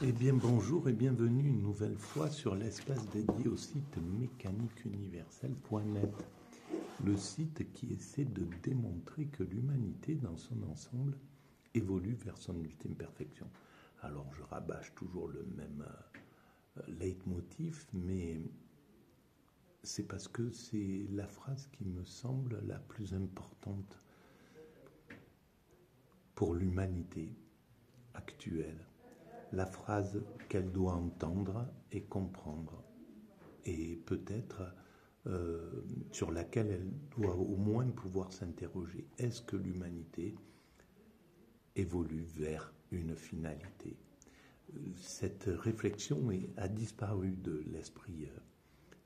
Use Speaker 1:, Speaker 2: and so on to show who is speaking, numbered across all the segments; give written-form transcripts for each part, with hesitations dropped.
Speaker 1: Eh bien bonjour et bienvenue une nouvelle fois sur l'espace dédié au site mécaniqueuniverselle.net, le site qui essaie de démontrer que l'humanité dans son ensemble évolue vers son ultime perfection. Alors je rabâche toujours le même leitmotiv, mais c'est parce que c'est la phrase qui me semble la plus importante pour l'humanité actuelle. La phrase qu'elle doit entendre et comprendre, et peut-être sur laquelle elle doit au moins pouvoir s'interroger. Est-ce que l'humanité évolue vers une finalité? Cette réflexion a disparu de l'esprit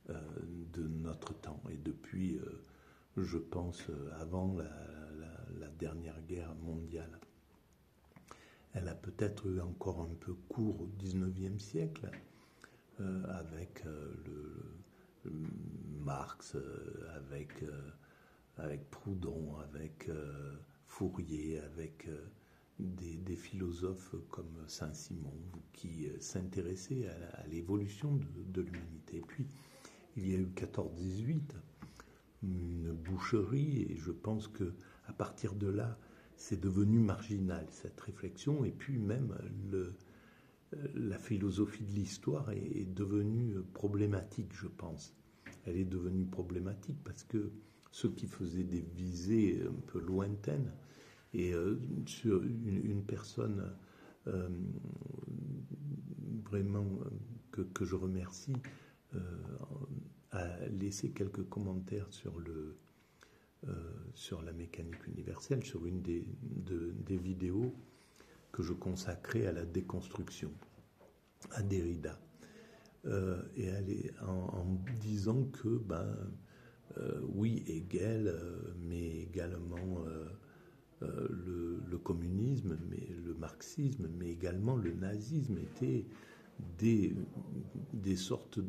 Speaker 1: de notre temps, et depuis, je pense, avant la dernière guerre mondiale. Elle a peut-être eu encore un peu cours au XIXe siècle, avec Marx, avec Proudhon, avec Fourier, avec des philosophes comme Saint-Simon qui s'intéressaient à l'évolution de l'humanité. Et puis, il y a eu 14-18, une boucherie, et je pense qu'à partir de là, c'est devenu marginal, cette réflexion, et puis même la philosophie de l'histoire est devenue problématique, je pense. Elle est devenue problématique parce que ceux qui faisaient des visées un peu lointaines, et sur une personne vraiment que je remercie, a laissé quelques commentaires sur la mécanique universelle, sur une des vidéos que je consacrais à la déconstruction, à Derrida. Et elle est en disant que, oui, Hegel, mais également le communisme, mais le marxisme, mais également le nazisme étaient des sortes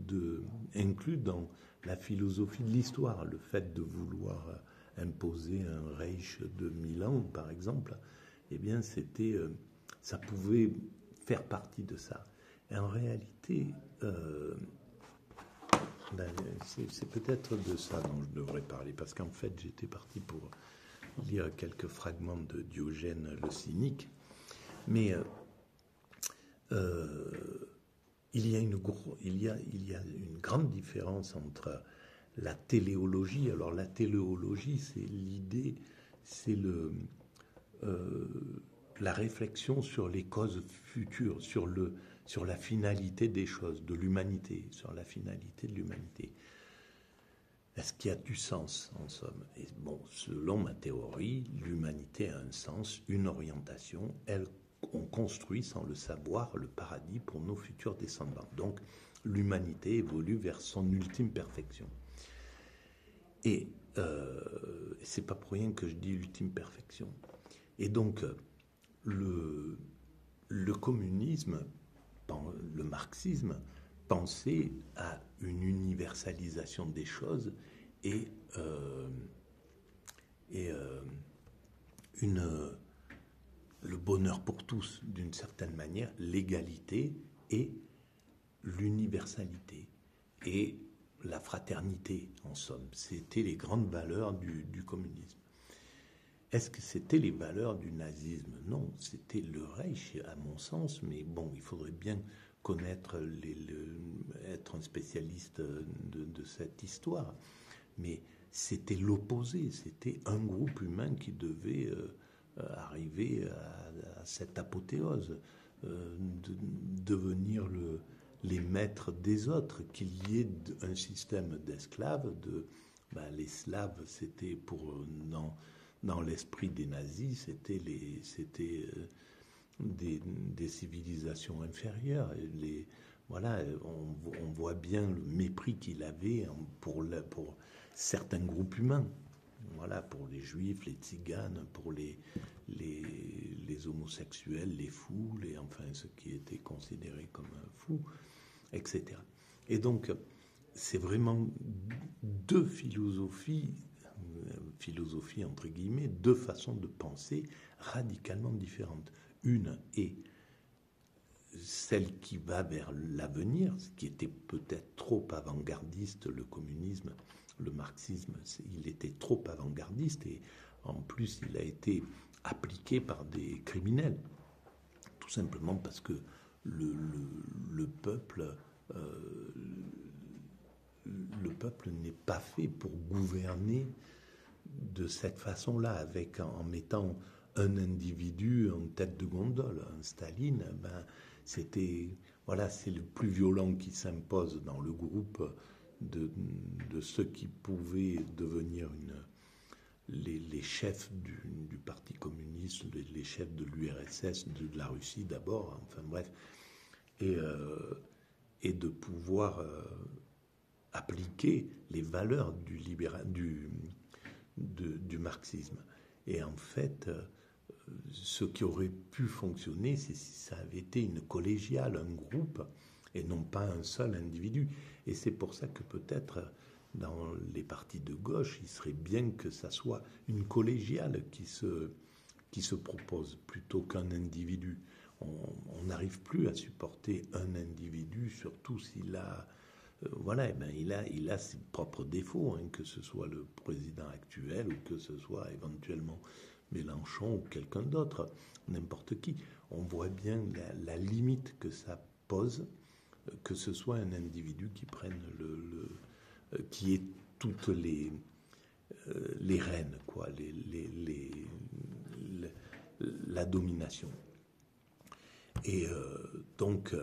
Speaker 1: inclus dans la philosophie de l'histoire. Le fait de vouloir imposer un Reich de 1000 ans, par exemple, eh bien, ça pouvait faire partie de ça. Et en réalité, c'est peut-être de ça dont je devrais parler, parce qu'en fait, j'étais parti pour lire quelques fragments de Diogène le Cynique, mais il y a une grande différence entre la téléologie. Alors la téléologie, c'est l'idée, c'est la réflexion sur les causes futures, sur la finalité des choses, de l'humanité, sur la finalité de l'humanité. Est-ce qu'il y a du sens, en somme? Et bon, selon ma théorie, l'humanité a un sens, une orientation. On construit, sans le savoir, le paradis pour nos futurs descendants. Donc, l'humanité évolue vers son ultime perfection. Et c'est pas pour rien que je dis ultime perfection. Et donc, le communisme, le marxisme, pensait à une universalisation des choses et le bonheur pour tous, d'une certaine manière, l'égalité et l'universalité et la fraternité, en somme. C'était les grandes valeurs du communisme. Est-ce que c'était les valeurs du nazisme? Non, c'était le Reich, à mon sens, mais bon, il faudrait bien connaître, être un spécialiste de cette histoire. Mais c'était l'opposé, c'était un groupe humain qui devait arriver à cette apothéose, de devenir les maîtres des autres, qu'il y ait un système d'esclaves. Les Slaves, c'était dans l'esprit des nazis, c'était des civilisations inférieures. On voit bien le mépris qu'il avait pour certains groupes humains. Voilà, pour les juifs, les tziganes, pour les homosexuels, les fous, enfin ceux qui étaient considérés comme fous, etc. Et donc, c'est vraiment deux philosophies entre guillemets, deux façons de penser radicalement différentes. Une est celle qui va vers l'avenir, ce qui était peut-être trop avant-gardiste, le communisme, le marxisme, il était trop avant-gardiste et en plus il a été appliqué par des criminels, tout simplement parce que le peuple n'est pas fait pour gouverner de cette façon-là, en mettant un individu en tête de gondole. Un Staline, c'était, voilà, c'est le plus violent qui s'impose dans le groupe de ceux qui pouvaient devenir les chefs du Parti communiste, les chefs de l'URSS, de la Russie d'abord, enfin bref, et de pouvoir appliquer les valeurs du marxisme. Et en fait, ce qui aurait pu fonctionner, c'est si ça avait été une collégiale, un groupe, et non pas un seul individu. Et c'est pour ça que peut-être dans les partis de gauche, il serait bien que ça soit une collégiale qui se propose plutôt qu'un individu. On n'arrive plus à supporter un individu, surtout s'il a voilà, il a ses propres défauts, hein, que ce soit le président actuel ou que ce soit éventuellement Mélenchon ou quelqu'un d'autre, n'importe qui. On voit bien la limite que ça pose, que ce soit un individu qui prenne qui ait toutes les rênes, quoi, la domination. Et donc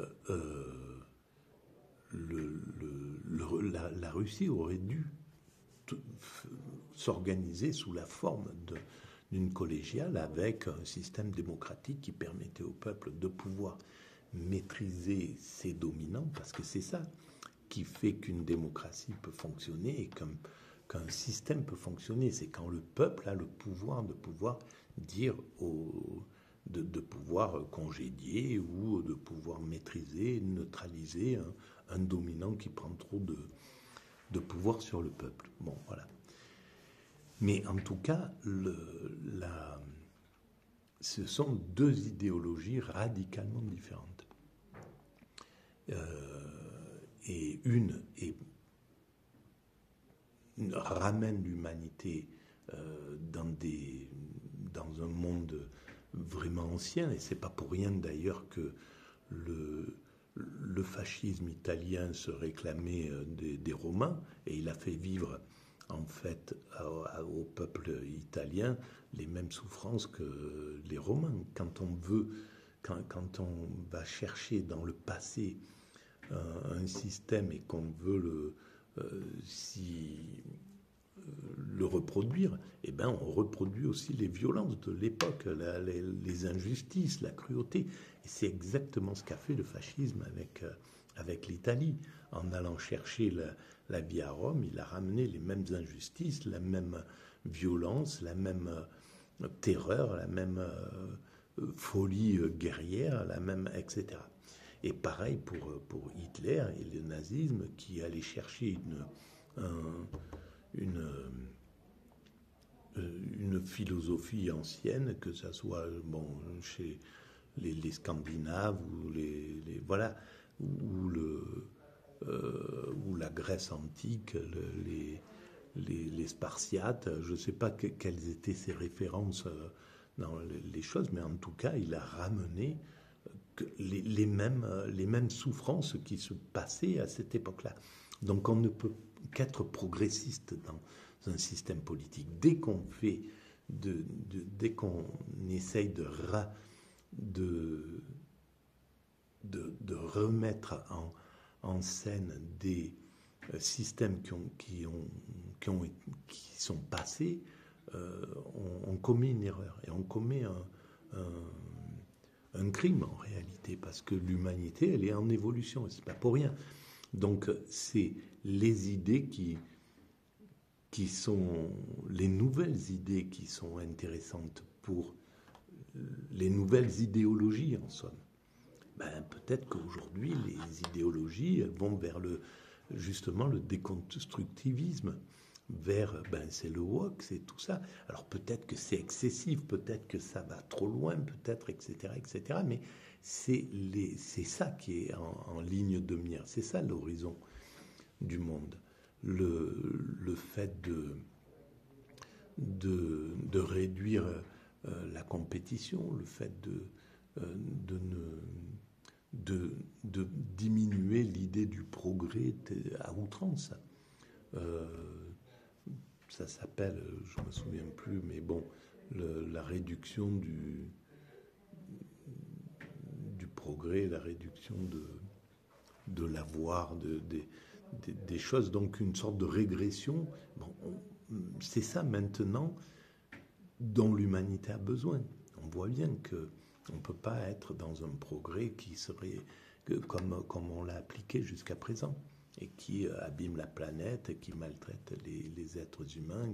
Speaker 1: la Russie aurait dû s'organiser sous la forme d'une collégiale avec un système démocratique qui permettait au peuple de pouvoir maîtriser ses dominants, parce que c'est ça qui fait qu'une démocratie peut fonctionner et qu'un système peut fonctionner. C'est quand le peuple a le pouvoir de pouvoir dire de pouvoir congédier ou de pouvoir maîtriser, neutraliser un dominant qui prend trop de pouvoir sur le peuple. Bon, voilà. Mais en tout cas, ce sont deux idéologies radicalement différentes. Et une ramène l'humanité dans un monde vraiment ancien, et c'est pas pour rien d'ailleurs que le fascisme italien se réclamait des Romains, et il a fait vivre en fait au peuple italien les mêmes souffrances que les Romains. Quand on va chercher dans le passé un système et qu'on veut le reproduire, eh ben on reproduit aussi les violences de l'époque, les injustices, la cruauté. Et c'est exactement ce qu'a fait le fascisme avec l'Italie. En allant chercher la vie à Rome, il a ramené les mêmes injustices, la même violence, la même terreur, la même folie guerrière, la même, etc. Et pareil pour Hitler et le nazisme, qui allait chercher une philosophie ancienne, que ça soit chez les Scandinaves ou la Grèce antique, les Spartiates. Je ne sais pas quelles étaient ses références dans les choses, mais en tout cas, il a ramené les mêmes souffrances qui se passaient à cette époque-là. Donc on ne peut qu'être progressiste dans un système politique. Dès qu'on essaye de remettre en scène des systèmes qui sont passés, on commet une erreur, et on commet un crime en réalité, parce que l'humanité, elle est en évolution, et c'est pas pour rien. Donc c'est les idées qui sont les nouvelles idées qui sont intéressantes pour les nouvelles idéologies, en somme. Peut-être qu'aujourd'hui les idéologies, elles vont vers justement le déconstructivisme, vers, c'est le wok, c'est tout ça. Alors peut-être que c'est excessif, peut-être que ça va trop loin, peut-être, etc., mais c'est ça qui est en ligne de mire, c'est ça l'horizon du monde. Le fait de réduire la compétition, le fait de diminuer l'idée du progrès à outrance. Ça s'appelle, je ne me souviens plus, mais bon, la réduction du progrès, la réduction de l'avoir, des choses, donc une sorte de régression. Bon, c'est ça maintenant dont l'humanité a besoin. On voit bien qu'on ne peut pas être dans un progrès qui serait comme on l'a appliqué jusqu'à présent et qui abîme la planète, et qui maltraite les êtres humains,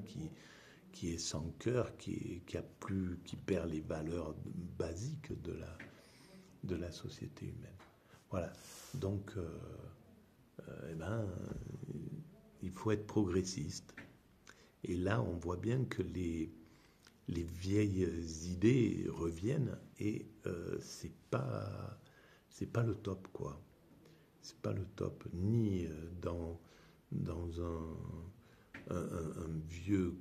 Speaker 1: qui est sans cœur, qui perd les valeurs basiques de la société humaine. Voilà. Donc, il faut être progressiste. Et là, on voit bien que les vieilles idées reviennent et c'est pas le top, quoi. C'est pas le top, ni dans un vieux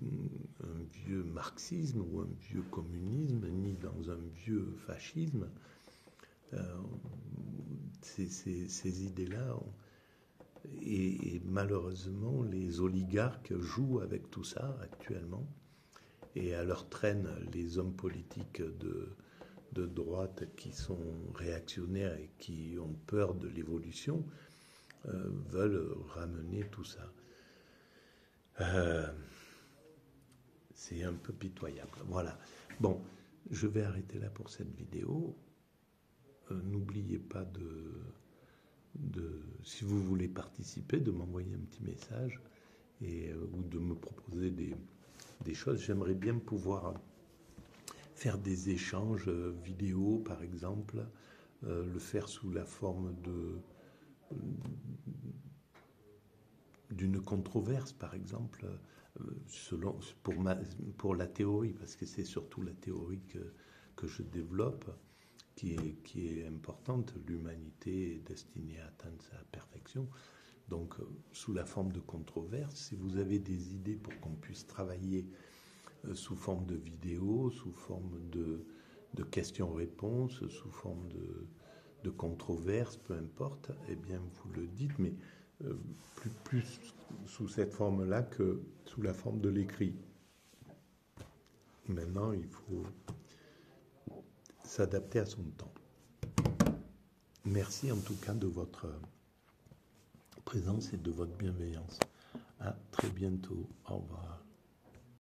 Speaker 1: marxisme ou un vieux communisme, ni dans un vieux fascisme. Ces idées-là, et malheureusement, les oligarques jouent avec tout ça actuellement, et à leur traîne les hommes politiques de droite qui sont réactionnaires et qui ont peur de l'évolution, veulent ramener tout ça. C'est un peu pitoyable. Voilà. Bon, je vais arrêter là pour cette vidéo. N'oubliez pas si vous voulez participer, de m'envoyer un petit message ou de me proposer des choses. J'aimerais bien pouvoir faire des échanges vidéo, par exemple, le faire sous la forme d'une controverse, par exemple, pour la théorie, parce que c'est surtout la théorie que je développe, qui est importante. L'humanité est destinée à atteindre sa perfection. Donc, sous la forme de controverse, si vous avez des idées pour qu'on puisse travailler sous forme de vidéo, sous forme de questions-réponses, sous forme de controverses, peu importe, eh bien, vous le dites, mais plus sous cette forme-là que sous la forme de l'écrit. Maintenant, il faut s'adapter à son temps. Merci en tout cas de votre présence et de votre bienveillance. À très bientôt. Au revoir.